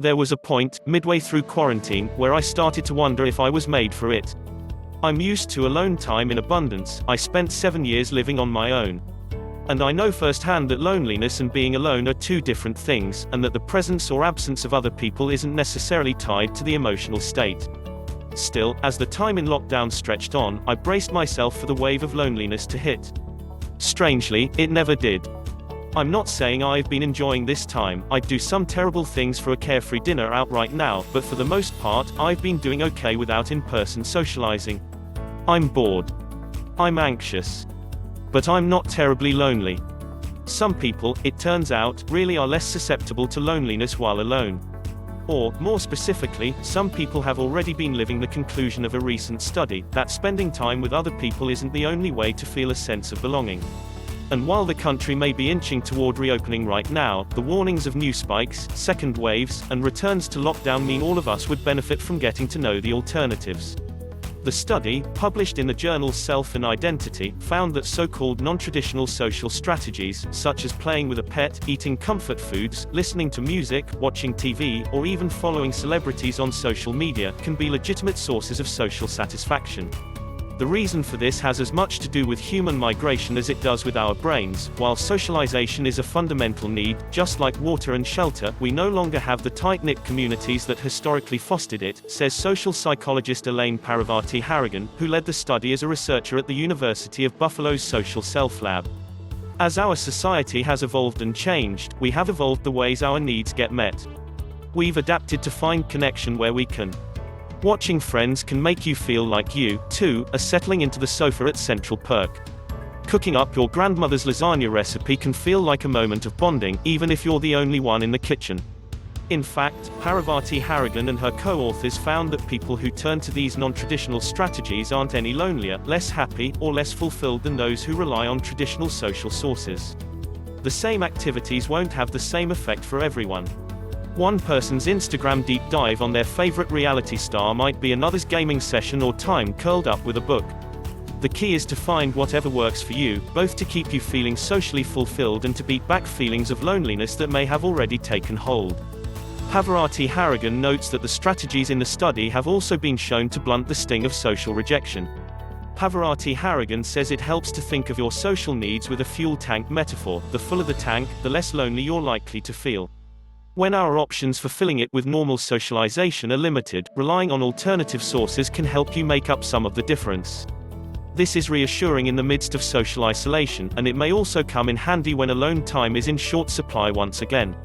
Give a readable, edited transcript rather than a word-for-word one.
There was a point, midway through quarantine, where I started to wonder if I was made for it. I'm used to alone time in abundance. I spent 7 years living on my own. And I know firsthand that loneliness and being alone are two different things, and that the presence or absence of other people isn't necessarily tied to the emotional state. Still, as the time in lockdown stretched on, I braced myself for the wave of loneliness to hit. Strangely, it never did. I'm not saying I've been enjoying this time. I'd do some terrible things for a carefree dinner out right now, but for the most part, I've been doing okay without in-person socializing. I'm bored. I'm anxious. But I'm not terribly lonely. Some people, it turns out, really are less susceptible to loneliness while alone. Or, more specifically, some people have already been living the conclusion of a recent study, that spending time with other people isn't the only way to feel a sense of belonging. And while the country may be inching toward reopening right now, the warnings of new spikes, second waves, and returns to lockdown mean all of us would benefit from getting to know the alternatives. The study, published in the journal Self and Identity, found that so-called non-traditional social strategies, such as playing with a pet, eating comfort foods, listening to music, watching TV, or even following celebrities on social media, can be legitimate sources of social satisfaction. The reason for this has as much to do with human migration as it does with our brains. While socialization is a fundamental need, just like water and shelter, we no longer have the tight-knit communities that historically fostered it, says social psychologist Elaine Parvati-Harrigan, who led the study as a researcher at the University of Buffalo's Social Self Lab. As our society has evolved and changed, we have evolved the ways our needs get met. We've adapted to find connection where we can. Watching Friends can make you feel like you, too, are settling into the sofa at Central Perk. Cooking up your grandmother's lasagna recipe can feel like a moment of bonding, even if you're the only one in the kitchen. In fact, Parvati-Harrigan and her co-authors found that people who turn to these non-traditional strategies aren't any lonelier, less happy, or less fulfilled than those who rely on traditional social sources. The same activities won't have the same effect for everyone. One person's Instagram deep dive on their favorite reality star might be another's gaming session or time curled up with a book. The key is to find whatever works for you, both to keep you feeling socially fulfilled and to beat back feelings of loneliness that may have already taken hold. Parvati-Harrigan notes that the strategies in the study have also been shown to blunt the sting of social rejection. Parvati-Harrigan says it helps to think of your social needs with a fuel tank metaphor. The fuller the tank, the less lonely you're likely to feel. When our options for filling it with normal socialization are limited, relying on alternative sources can help you make up some of the difference. This is reassuring in the midst of social isolation, and it may also come in handy when alone time is in short supply once again.